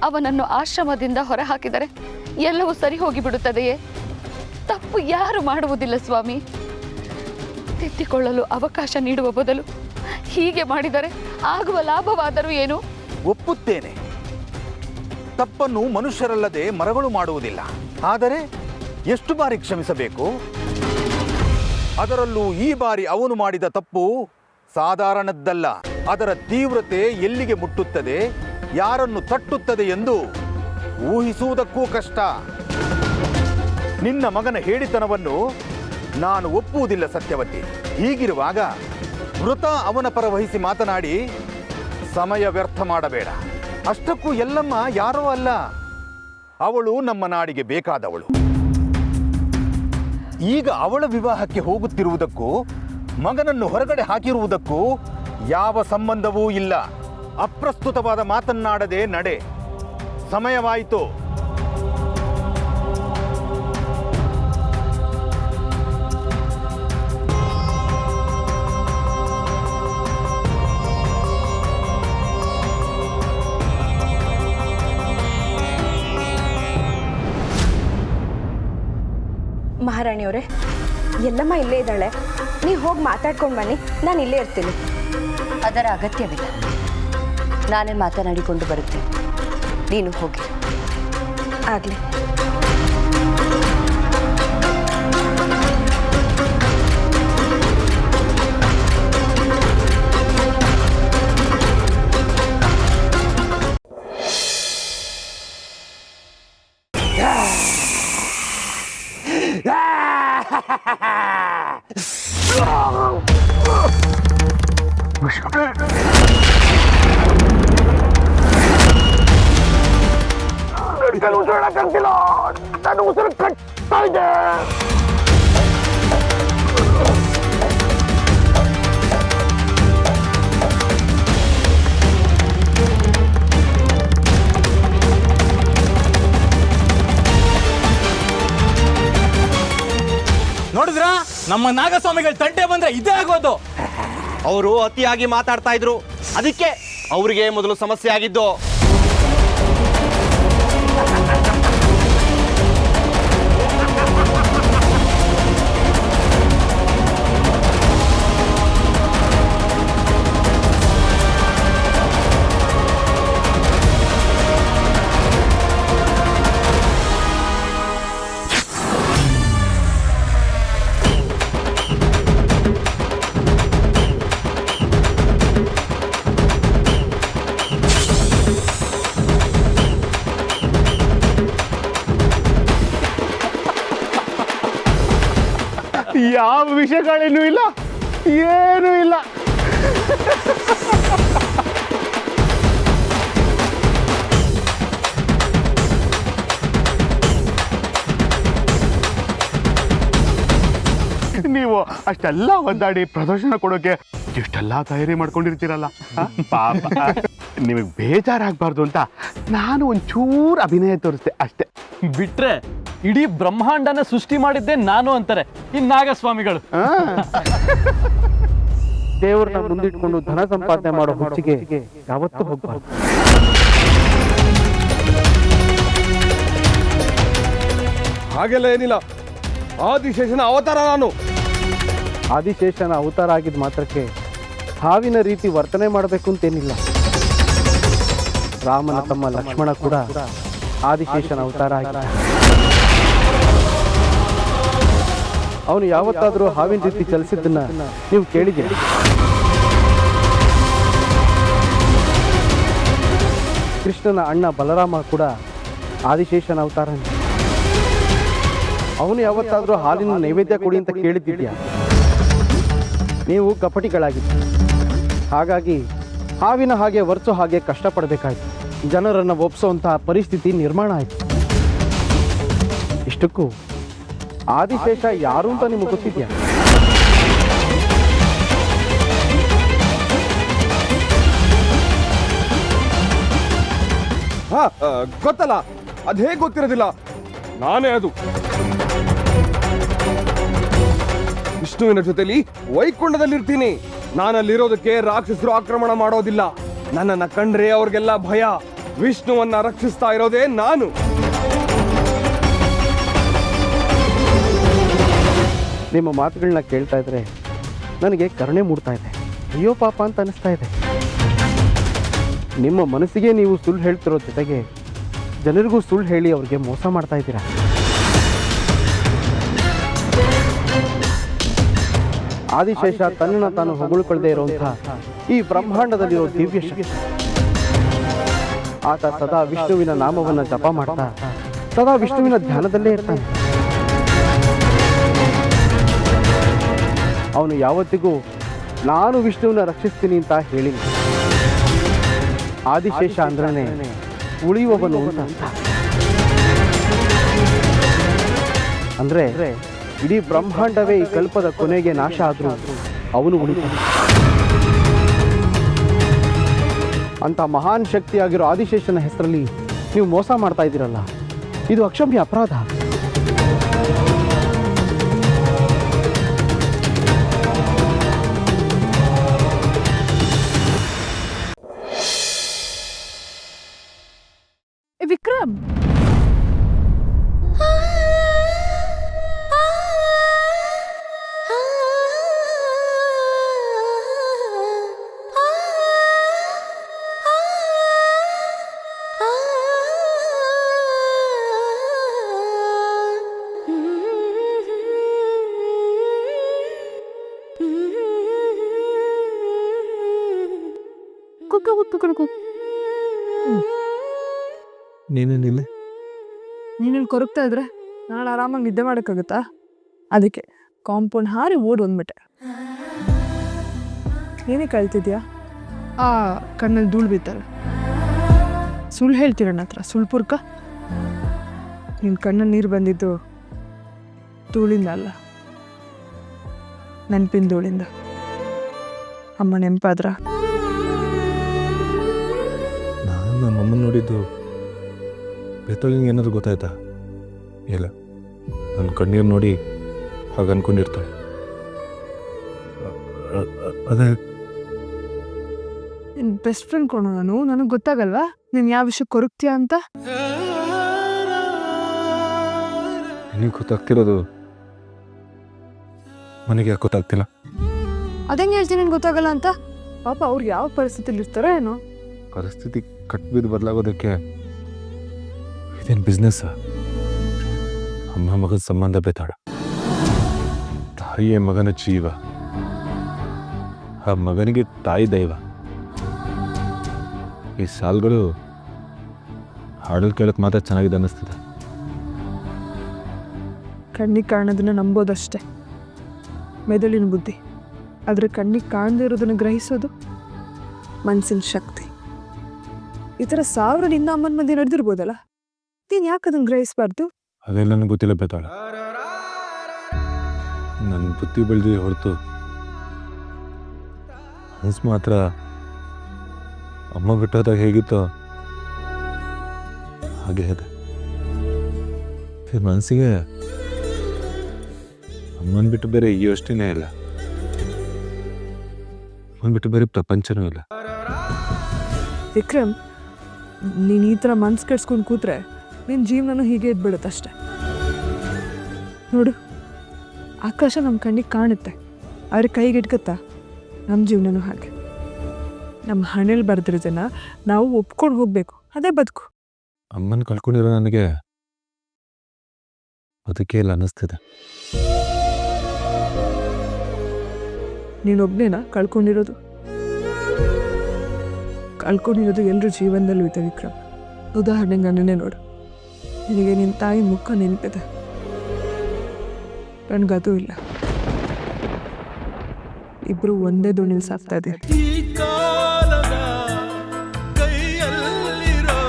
Speaker 6: ಅವನನ್ನು ಆಶ್ರಮದಿಂದ ಹೊರಹಾಕಿದರೆ ಎಲ್ಲವೂ ಸರಿ ಹೋಗಿಬಿಡುತ್ತದೆಯೇ? ತಪ್ಪು ಯಾರು ಮಾಡುವುದಿಲ್ಲ ಸ್ವಾಮಿ. ತಿದ್ದಿಕೊಳ್ಳಲು ಅವಕಾಶ ನೀಡುವ ಬದಲು ಹೀಗೆ ಮಾಡಿದರೆ ಆಗುವ ಲಾಭವಾದರೂ ಏನು?
Speaker 13: ಒಪ್ಪುತ್ತೇನೆ, ತಪ್ಪನ್ನು ಮನುಷ್ಯರಲ್ಲದೆ ಮರಗಳು ಮಾಡುವುದಿಲ್ಲ. ಆದರೆ ಎಷ್ಟು ಬಾರಿ ಕ್ಷಮಿಸಬೇಕು? ಅದರಲ್ಲೂ ಈ ಬಾರಿ ಅವನು ಮಾಡಿದ ತಪ್ಪು ಸಾಧಾರಣದ್ದಲ್ಲ. ಅದರ ತೀವ್ರತೆ ಎಲ್ಲಿಗೆ ಮುಟ್ಟುತ್ತದೆ, ಯಾರನ್ನು ತಟ್ಟುತ್ತದೆ ಎಂದು ಊಹಿಸುವುದಕ್ಕೂ ಕಷ್ಟ. ನಿನ್ನ ಮಗನ ಹೇಳಿತನವನ್ನು ನಾನು ಒಪ್ಪುವುದಿಲ್ಲ ಸತ್ಯವತಿ. ಹೀಗಿರುವಾಗ ವೃತ ಅವನ ಪರ ವಹಿಸಿ ಮಾತನಾಡಿ ಸಮಯ ವ್ಯರ್ಥ ಮಾಡಬೇಡ. ಅಷ್ಟಕ್ಕೂ ಎಲ್ಲಮ್ಮ ಯಾರೋ ಅಲ್ಲ, ಅವಳು ನಮ್ಮ ನಾಡಿಗೆ ಬೇಕಾದವಳು. ಈಗ ಅವಳ ವಿವಾಹಕ್ಕೆ ಹೋಗುತ್ತಿರುವುದಕ್ಕೂ ಮಗನನ್ನು ಹೊರಗಡೆ ಹಾಕಿರುವುದಕ್ಕೂ ಯಾವ ಸಂಬಂಧವೂ ಇಲ್ಲ. ಅಪ್ರಸ್ತುತವಾದ ಮಾತನ್ನಾಡದೆ ನಡೆ. ಸಮಯವಾಯಿತು.
Speaker 9: ಮಹಾರಾಣಿಯವರೇ, ಎಲ್ಲಮ್ಮ ಇಲ್ಲೇ ಇದ್ದಾಳೆ. ನೀವು ಹೋಗಿ ಮಾತಾಡ್ಕೊಂಡು ಬನ್ನಿ, ನಾನು ಇಲ್ಲೇ ಇರ್ತೀನಿ.
Speaker 14: ಅದರ ಅಗತ್ಯವಿಲ್ಲ, ನಾನೇ ಮಾತನಾಡಿಕೊಂಡು ಬರುತ್ತೇನೆ. ನೀನು ಹೋಗಿ.
Speaker 9: ಆಗಲಿ.
Speaker 15: ನೋಡಿದ್ರಾ, ನಮ್ಮ ನಾಗಸ್ವಾಮಿಗಳ ತಂಟೆ ಬಂದ್ರೆ ಇದೇ ಆಗೋದು. ಅವರು ಅತಿಯಾಗಿ ಮಾತಾಡ್ತಾ ಇದ್ರು, ಅದಕ್ಕೆ ಅವರಿಗೆ ಮೊದಲು ಸಮಸ್ಯೆ ಆಗಿದ್ದು.
Speaker 4: ಯಾವ ವಿಷಯಗಳೇನೂ ಇಲ್ಲ, ಏನೂ ಇಲ್ಲ. ನೀವು ಅಷ್ಟೆಲ್ಲ ಒದ್ದಾಡಿ ಪ್ರದರ್ಶನ ಕೊಡೋಕೆ ಎಷ್ಟೆಲ್ಲ ತಯಾರಿ ಮಾಡ್ಕೊಂಡಿರ್ತೀರಲ್ಲ, ಪಾಪ ನಿಮಗೆ ಬೇಜಾರಾಗಬಾರ್ದು ಅಂತ ನಾನು ಒಂಚೂರು ಅಭಿನಯ ತೋರಿಸ್ದೆ ಅಷ್ಟೇ.
Speaker 15: ಬಿಟ್ರೆ ಇಡೀ ಬ್ರಹ್ಮಾಂಡನ ಸೃಷ್ಟಿ ಮಾಡಿದ್ದೆ ನಾನು ಅಂತಾರೆ ಈ ನಾಗಸ್ವಾಮಿಗಳು.
Speaker 4: ದೇವ್ರನ್ನ ಮುಂದಿಟ್ಕೊಂಡು ಧನ ಸಂಪಾದನೆ ಮಾಡೋ ಹುಚ್ಚಿಗೆ ಯಾವತ್ತೂ ಹೋಗ್ಬಾರ್ದು.
Speaker 10: ಹಾಗೆಲ್ಲ ಏನಿಲ್ಲ, ಆದಿಶೇಷನ ಅವತಾರ ನಾನು.
Speaker 4: ಆದಿಶೇಷನ ಅವತಾರ ಆಗಿದ್ದ ಮಾತ್ರಕ್ಕೆ ಹಾವಿನ ರೀತಿ ವರ್ತನೆ ಮಾಡಬೇಕು ಅಂತೇನಿಲ್ಲ. ರಾಮನ ತಮ್ಮ ಲಕ್ಷ್ಮಣ ಕೂಡ ಆದಿಶೇಷನ ಅವತಾರ ಆಗಿದ್ದ. ಅವನು ಯಾವತ್ತಾದರೂ ಹಾವಿನ ರೀತಿ ಚಲಿಸಿದ್ದನ್ನ ನೀವು ಕೇಳಿದ್ದೀರಿ? ಕೃಷ್ಣನ ಅಣ್ಣ ಬಲರಾಮ ಕೂಡ ಆದಿಶೇಷನ ಅವತಾರ. ಅವನು ಯಾವತ್ತಾದರೂ ಹಾಲಿನ ನೈವೇದ್ಯ ಕೊಡಿ ಅಂತ ಕೇಳಿದ್ದಿದ್ಯಾ? ನೀವು ಕಪಟಿಗಳಾಗಿದ್ದ, ಹಾಗಾಗಿ ಹಾವಿನ ಹಾಗೆ ವರ್ಸೋ ಹಾಗೆ ಕಷ್ಟಪಡಬೇಕಾಯ್ತು. ಜನರನ್ನು ಒಪ್ಪಿಸೋಂತಹ ಪರಿಸ್ಥಿತಿ ನಿರ್ಮಾಣ ಆಯಿತು. ಇಷ್ಟಕ್ಕೂ ಆದಿಶೇಷ ಯಾರು ಅಂತ ನಿಮಗೆ ಗೊತ್ತಿದ್ಯಾ?
Speaker 10: ಗೊತ್ತಲ್ಲ, ಅದು ಹೇಗೆ ಗೊತ್ತಿರೋದಿಲ್ಲ, ನಾನೇ ಅದು. ವಿಷ್ಣುವಿನ ಜೊತೆಲಿ ವೈಕುಂಠದಲ್ಲಿರ್ತೀನಿ. ನಾನಲ್ಲಿರೋದಕ್ಕೆ ರಾಕ್ಷಸರು ಆಕ್ರಮಣ ಮಾಡೋದಿಲ್ಲ. ನನ್ನನ್ನು ಕಂಡ್ರೆ ಅವ್ರಿಗೆಲ್ಲ ಭಯ. ವಿಷ್ಣುವನ್ನ ರಕ್ಷಿಸ್ತಾ ಇರೋದೇ ನಾನು.
Speaker 4: ನಿಮ್ಮ ಮಾತುಗಳನ್ನ ಕೇಳ್ತಾ ಇದ್ರೆ ನನಗೆ ಕರುಣೆ ಮೂಡ್ತಾ ಇದೆ. ಅಯ್ಯೋ ಪಾಪ ಅಂತ ಅನಿಸ್ತಾ ಇದೆ. ನಿಮ್ಮ ಮನಸ್ಸಿಗೆ ನೀವು ಸುಳ್ಳು ಹೇಳ್ತಿರೋ ಜೊತೆಗೆ ಜನರಿಗೂ ಸುಳ್ಳು ಹೇಳಿ ಅವ್ರಿಗೆ ಮೋಸ ಮಾಡ್ತಾ ಇದ್ದೀರಾ. ಆದಿಶೇಷ ತನ್ನನ್ನು ತಾನು ಹೊಗಳ್ಕೊಳ್ಳದೆ ಇರುವಂತಹ ಈ ಬ್ರಹ್ಮಾಂಡದಲ್ಲಿರೋ ದಿವ್ಯ ಶಕ್ತಿ. ಆತ ಸದಾ ವಿಷ್ಣುವಿನ ನಾಮವನ್ನು ಜಪ ಮಾಡ್ತಾ ಸದಾ ವಿಷ್ಣುವಿನ ಧ್ಯಾನದಲ್ಲೇ ಇರ್ತಾನೆ. ಅವನು ಯಾವತ್ತಿಗೂ ನಾನು ವಿಷ್ಣುವಿನ ರಕ್ಷಿಸ್ತೀನಿ ಅಂತ ಹೇಳಿಲ್ಲ. ಆದಿಶೇಷ ಅಂದ್ರೇ ಉಳಿಯುವವನು ಅಂತ. ಅಂದ್ರೆ ಇಡೀ ಬ್ರಹ್ಮಾಂಡವೇ ಈ ಕಲ್ಪದ ಕೊನೆಗೆ ನಾಶ ಆದರೂ ಅವನು ಉಳಿತಾನೆ. ಅಂತ ಮಹಾನ್ ಶಕ್ತಿಯಾಗಿರೋ ಆದಿಶೇಷನ ಹೆಸರಲ್ಲಿ ನೀವು ಮೋಸ ಮಾಡ್ತಾ ಇದ್ದೀರಲ್ಲ, ಇದು ಅಕ್ಷಮ್ಯ ಅಪರಾಧ.
Speaker 9: ವಿಕ್ರಮ್,
Speaker 10: ನೀನೇನಿಲ್ಲ
Speaker 9: ನೀನೇನು ಕೊರಗ್ತಾ ಇದ್ರೆ ನಾಳೆ ಆರಾಮಾಗಿ ನಿದ್ದೆ ಮಾಡೋಕ್ಕಾಗುತ್ತಾ? ಅದಕ್ಕೆ ಕಾಂಪೌಂಡ್ ಹಾರಿ ಓಡ್ ಬಂದ್ಬಿಟ್ಟೆ. ಏನೇ ಕಳ್ತಿದ್ಯಾ? ಆ ಕಣ್ಣಲ್ಲಿ ಧೂಳು ಬಿತ್ತಾರೆ. ಸುಳ್ಳು ಹೇಳ್ತೀರ ನನ್ನ ಹತ್ರ, ಸುಳ್ಪುರ್ಕ. ನಿನ್ನ ಕಣ್ಣಲ್ಲಿ ನೀರು ಬಂದಿದ್ದು ಧೂಳಿಂದ ಅಲ್ಲ, ನೆನಪಿನ ಧೂಳಿಂದ. ಅಮ್ಮ ನೆನಪಾದ್ರ?
Speaker 10: ನಾನು ನಮ್ಮಮ್ಮನ ನೋಡಿದ್ದು ಬೆತ್ತಳಿಗೆ ಏನಾದ್ರು ಗೊತ್ತಾಯ್ತಾ? ಇಲ್ಲ, ನನ್ನ ಕಣ್ಣೀರು ನೋಡಿ ಹಾಗೆ ಅನ್ಕೊಂಡಿರ್ತಾಳೆ. ಅದೇ
Speaker 9: ನಿನ್ನ ಬೆಸ್ಟ್ ಫ್ರೆಂಡ್ ಕೊಡೋ ನಾನು, ನನಗೆ ಗೊತ್ತಾಗಲ್ವಾ ನೀನು ಯಾವ ವಿಷಯ ಕೊರಗ್ತೀಯ ಅಂತ?
Speaker 10: ನಿನಗೆ ಗೊತ್ತಾಗ್ತಿರೋದು ನನಗೆ ಯಾಕೆ ಗೊತ್ತಾಗ್ತಿಲ್ಲ?
Speaker 9: ಅದಂಗೆ ಹೇಳ್ತೀನಿ ನನಗೆ ಗೊತ್ತಾಗಲ್ಲ ಅಂತ. ಪಾಪ ಅವ್ರು ಯಾವ ಪರಿಸ್ಥಿತಿಲಿ ಇರ್ತಾರೋ ಏನೋ.
Speaker 10: ಪರಿಸ್ಥಿತಿ ಕಟ್ಬಿದ್ದು ಬದಲಾಗೋದಕ್ಕೆ ಇದೇನು ಬಿಸ್ನೆಸ್ಸಾ? ಅಮ್ಮ ಮಗನ ಸಂಬಂಧ ಬೇತಾಳ, ತಾಯಿಯೇ ಮಗನ ಜೀವ, ಆ ಮಗನಿಗೆ ತಾಯಿ ದೈವ. ಈ ಸಾಲುಗಳು ಹಾಡಲ್ ಕೇಳಕ್ಕೆ ಮಾತ್ರ ಚೆನ್ನಾಗಿದೆ ಅನ್ನಿಸ್ತಿದೆ.
Speaker 9: ಕಣ್ಣಿಗೆ ಕಾಣೋದನ್ನ ನಂಬೋದಷ್ಟೇ ಮೆದುಳಿನ ಬುದ್ಧಿ, ಆದರೆ ಕಣ್ಣಿಗೆ ಕಾಣದೇ ಇರೋದನ್ನು ಗ್ರಹಿಸೋದು ಮನಸ್ಸಿನ ಶಕ್ತಿ. ಈ ಥರ 1000 ನಿನ್ನ ಅಮ್ಮನ ಮಂದಿ ನಡೆದಿರ್ಬೋದಲ್ಲ, ನೀನು ಯಾಕೆ ಅದನ್ನು ಗ್ರಹಿಸಬಾರ್ದು?
Speaker 10: ಅದೆಲ್ಲ ನನಗೆ ಗೊತ್ತಿಲ್ಲ ಬೇತಾಳ. ನನ್ನ ಬುದ್ಧಿ ಬೆಳೆದಿ ಹೊರತು ಮನಸ್ಸು ಮಾತ್ರ ಅಮ್ಮ ಬಿಟ್ಟೋದಾಗ ಹೇಗಿತ್ತೋ ಹಾಗೆ ಇದೆ. ಮನಸ್ಸಿಗೆ ಅಮ್ಮನ ಬಿಟ್ಟು ಬೇರೆ ಈ ಯೋಚನೆ ಇಲ್ಲ, ಅಮ್ಮನ ಬಿಟ್ಟು ಬೇರೆ ಪ್ರಪಂಚನೂ ಇಲ್ಲ.
Speaker 9: ವಿಕ್ರಮ್, ನೀನು ಈ ಥರ ಮನ್ಸು ಕೆಡ್ಸ್ಕೊಂಡು ಕೂತ್ರೆ ನಿನ್ನ ಜೀವನನೂ ಹೀಗೆ ಇದ್ಬಿಡುತ್ತಷ್ಟೆ. ನೋಡು, ಆಕಾಶ ನಮ್ಮ ಕಣ್ಣಿಗೆ ಕಾಣುತ್ತೆ, ಆದರೆ ಕೈಗಿಟ್ಕತ್ತಾ? ನಮ್ಮ ಜೀವನನೂ ಹಾಗೆ. ನಮ್ಮ ಹಣೆಯಲ್ಲಿ ಬರೆದಿರೋದನ್ನ ನಾವು ಒಪ್ಕೊಂಡು ಹೋಗಬೇಕು, ಅದೇ ಬದುಕು.
Speaker 10: ಅಮ್ಮನ ಕಳ್ಕೊಂಡಿರೋ ನನಗೆ ಅದಕ್ಕೆ ಇಲ್ಲ ಅನ್ನಿಸ್ತಿದೆ.
Speaker 9: ನೀನೊಬ್ಬನೇನ ಕಳ್ಕೊಂಡಿರೋದು? ಕಳ್ಕೊಂಡಿರೋದು ಎಲ್ಲರ ಜೀವನದಲ್ಲೂ ಇದೆ ವಿಕ್ರಮ್. ಉದಾಹರಣೆಗೆ ನನ್ನನ್ನೇ ನೋಡು, ನಿನಗೆ ನಿನ್ನ ತಾಯಿ ಮುಖ ನೆನಪಿದೆ, ನನಗದು ಇಲ್ಲ. ಇಬ್ರು ಒಂದೇ ದೋಣಿಲಿ ಸಾಕ್ತಾ ಇದ್ದೀವಿ.
Speaker 11: ಕೈಯಲ್ಲಿರೋ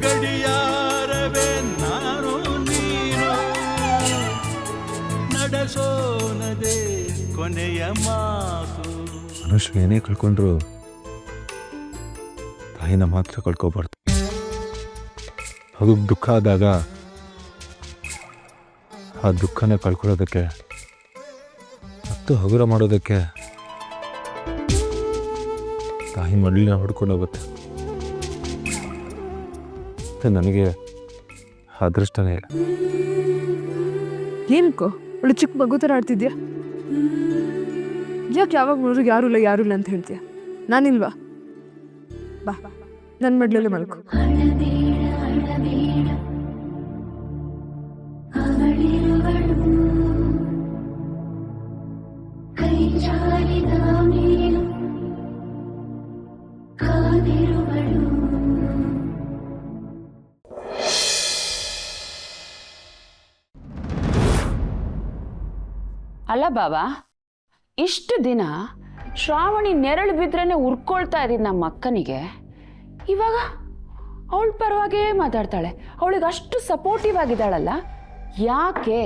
Speaker 11: ಗಡಿಯಾರವೇ ನಾನು ನೀನು, ನಡೆಸೋನದೇ ಕೊನೆಯ ಮಾತು.
Speaker 10: ಮನುಷ್ಯರು ಏನೇ ಕಳ್ಕೊಂಡ್ರು ತಾಯಿನ ಮಾತ್ರ ಕಳ್ಕೊಬಾರ್ದು. ಅದು ದುಃಖ ಆದಾಗ ಆ ದುಃಖನ ಕಳ್ಕೊಳ್ಳೋದಕ್ಕೆ ಮತ್ತು ಹಗುರ ಮಾಡೋದಕ್ಕೆ ತಾಯಿ ಮಡಿಲಿನ ಹೊಡ್ಕೊಂಡು ಹೋಗುತ್ತೆ. ಮತ್ತು ನನಗೆ ಅದೃಷ್ಟನೇ ಇಲ್ಲ.
Speaker 9: ಏನಕ್ಕೋ ಒಳ್ಳೆ ಚಿಕ್ಕ ಮಗು ಥರ ಆಡ್ತಿದ್ಯಾ? ಯಾಕೆ ಯಾವಾಗ ನೋಡ್ರು ಯಾರೂ ಇಲ್ಲ ಅಂತ ಹೇಳ್ತೀಯ? ನಾನಿಲ್ವಾ? ಬಾ, ನನ್ನ ಮಡ್ಲಲ್ಲೇ ಮಲ್ಕೊ.
Speaker 16: ಅಲ್ಲ ಬಾಬಾ, ಇಷ್ಟು ದಿನ ಶ್ರಾವಣಿ ನೆರಳು ಬಿದ್ರೇನೆ ಉರ್ಕೊಳ್ತಾ ಇದ್ದೀನಿ ನಮ್ಮ ಅಕ್ಕನಿಗೆ. ಇವಾಗ ಅವಳ ಪರವಾಗೇ ಮಾತಾಡ್ತಾಳೆ. ಅವಳಿಗೆ ಅಷ್ಟು ಸಪೋರ್ಟಿವ್ ಆಗಿದ್ದಾಳಲ್ಲ, ಯಾಕೆ?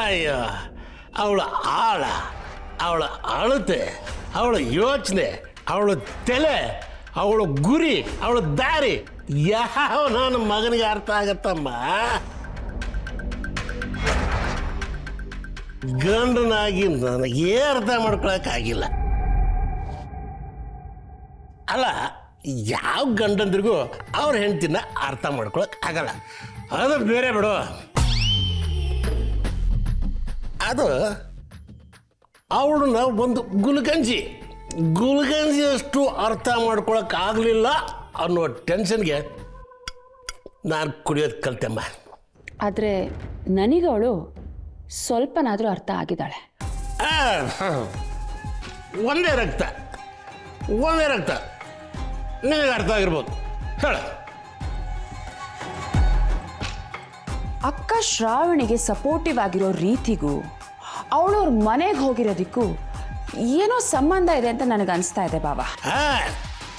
Speaker 17: ಅಯ್ಯೋ, ಅವಳ ಆಳ, ಅವಳ ಅಳತೆ, ಅವಳ ಯೋಚನೆ, ಅವಳ ತಲೆ, ಅವಳ ಗುರಿ, ಅವಳ ದಾರಿ ಯಾವ ನನ್ನ ಮಗನಿಗೆ ಅರ್ಥ ಆಗತ್ತಮ್ಮ. ಗಂಡನಾಗಿ ನನಗೇ ಅರ್ಥ ಮಾಡ್ಕೊಳಕ್ಕಾಗಿಲ್ಲ. ಅಲ್ಲ, ಯಾವ ಗಂಡಂದ್ರಿಗೂ ಅವ್ರ ಹೆಂಡ್ತಿನ ಅರ್ಥ ಮಾಡ್ಕೊಳಕ್ ಆಗಲ್ಲ. ಅದು ಬೇರೆ ಬಿಡು. ಅದು ಅವಳನ್ನ ಒಂದು ಗುಲ್ಗಂಜಿಯಷ್ಟು ಅರ್ಥ ಮಾಡ್ಕೊಳಕ್ ಆಗಲಿಲ್ಲ ಅನ್ನೋ ಟೆನ್ಷನ್ಗೆ ನಾನು ಕುಡಿಯೋದು ಕಲ್ತೆಮ್ಮ.
Speaker 16: ಆದರೆ ನನಗವಳು ಸ್ವಲ್ಪನಾದರೂ ಅರ್ಥ ಆಗಿದ್ದಾಳೆ.
Speaker 17: ಒಂದೇ ರಕ್ತ ನಿನಗೆ ಅರ್ಥ ಆಗಿರ್ಬೋದು. ಹೇಳ.
Speaker 16: ಅಕ್ಕ ಶ್ರಾವಣಿಗೆ ಸಪೋರ್ಟಿವ್ ಆಗಿರೋ ರೀತಿಗೂ ಅವಳವ್ರ ಮನೆಗೆ ಹೋಗಿರೋದಕ್ಕೂ ಏನೋ ಸಂಬಂಧ ಇದೆ ಅಂತ ನನಗೆ ಅನಿಸ್ತಾ ಇದೆ ಬಾಬಾ.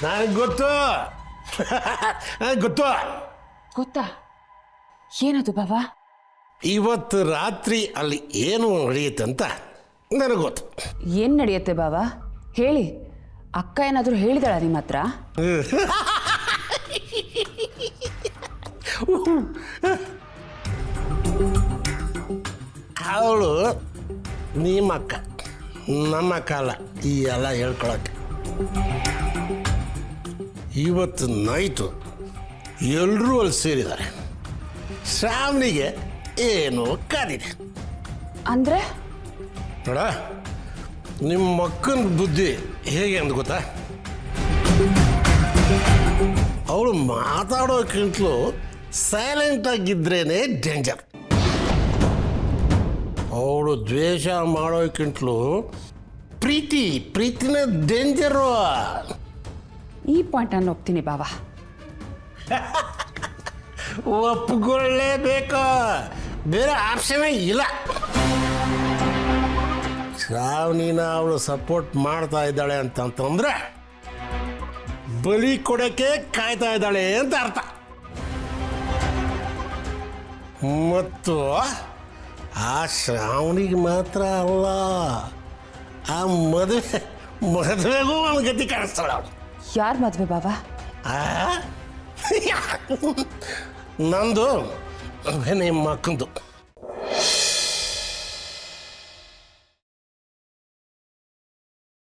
Speaker 17: ನನಗೆ ಗೊತ್ತು.
Speaker 16: ಗೊತ್ತಾ? ಏನದು ಬಾಬಾ?
Speaker 17: ಇವತ್ತು ರಾತ್ರಿ ಅಲ್ಲಿ ಏನು ನಡೆಯುತ್ತಂತ ನನಗೆ ಗೊತ್ತು.
Speaker 16: ಏನು ನಡೆಯುತ್ತೆ ಬಾಬಾ? ಹೇಳಿ. ಅಕ್ಕ ಏನಾದರೂ ಹೇಳಿದಾಳ ನಿಮ್ಮ ಹತ್ರ?
Speaker 17: ಅವಳು ನಿಮ್ಮ ಅಕ್ಕ, ನಮ್ಮ ಅಕ್ಕ ಅಲ್ಲ ಈ ಎಲ್ಲ ಹೇಳ್ಕೊಳಕ್ಕೆ. ಇವತ್ತು ನೈಟು ಎಲ್ಲರೂ ಅಲ್ಲಿ ಸೇರಿದ್ದಾರೆ. ಶ್ರಾವಣಿಗೆ ಏನೋ ಕಾದಿದೆ
Speaker 16: ಅಂದರೆ
Speaker 17: ನೋಡ, ನಿಮ್ಮ ಮಕ್ಕನ ಬುದ್ಧಿ ಹೇಗೆ ಅಂತ ಗೊತ್ತಾ? ಅವಳು ಮಾತಾಡೋಕ್ಕಿಂತಲೂ ಸೈಲೆಂಟ್ ಆಗಿದ್ರೇನೆ ಡೇಂಜರ್. ಅವಳು ದ್ವೇಷ ಮಾಡೋಕ್ಕಿಂತಲೂ ಪ್ರೀತಿನೇ ಡೇಂಜರು.
Speaker 16: ಈ ಪಾಯಿಂಟ್ ನಾನು ಒಪ್ತೀನಿ ಬಾಬಾ.
Speaker 17: ಒಪ್ಕೊಳ್ಳೇಬೇಕು, ಬೇರೆ ಆಪ್ಷನೇ ಇಲ್ಲ. ಶ್ರಾವಣಿನ ಅವಳು ಸಪೋರ್ಟ್ ಮಾಡ್ತಾ ಇದ್ದಾಳೆ ಅಂತಂದ್ರೆ ಬಲಿ ಕೊಡೋಕ್ಕೆ ಕಾಯ್ತಾ ಇದ್ದಾಳೆ ಅಂತ ಅರ್ಥ. ಮತ್ತು ಆ ಶ್ರಾವಣಿಗೆ ಮಾತ್ರ ಅಲ್ಲ, ಆ ಮದುವೆಗೂ ಒಂದು ಗತಿ ಕಾಣಿಸ್ತಾಳೆ ಅವಳು.
Speaker 16: ಯಾರ ಮದುವೆ ಬಾಬಾ?
Speaker 17: ನಂದು ನಿಮ್ಮ ಮಕ್ಕಂದು.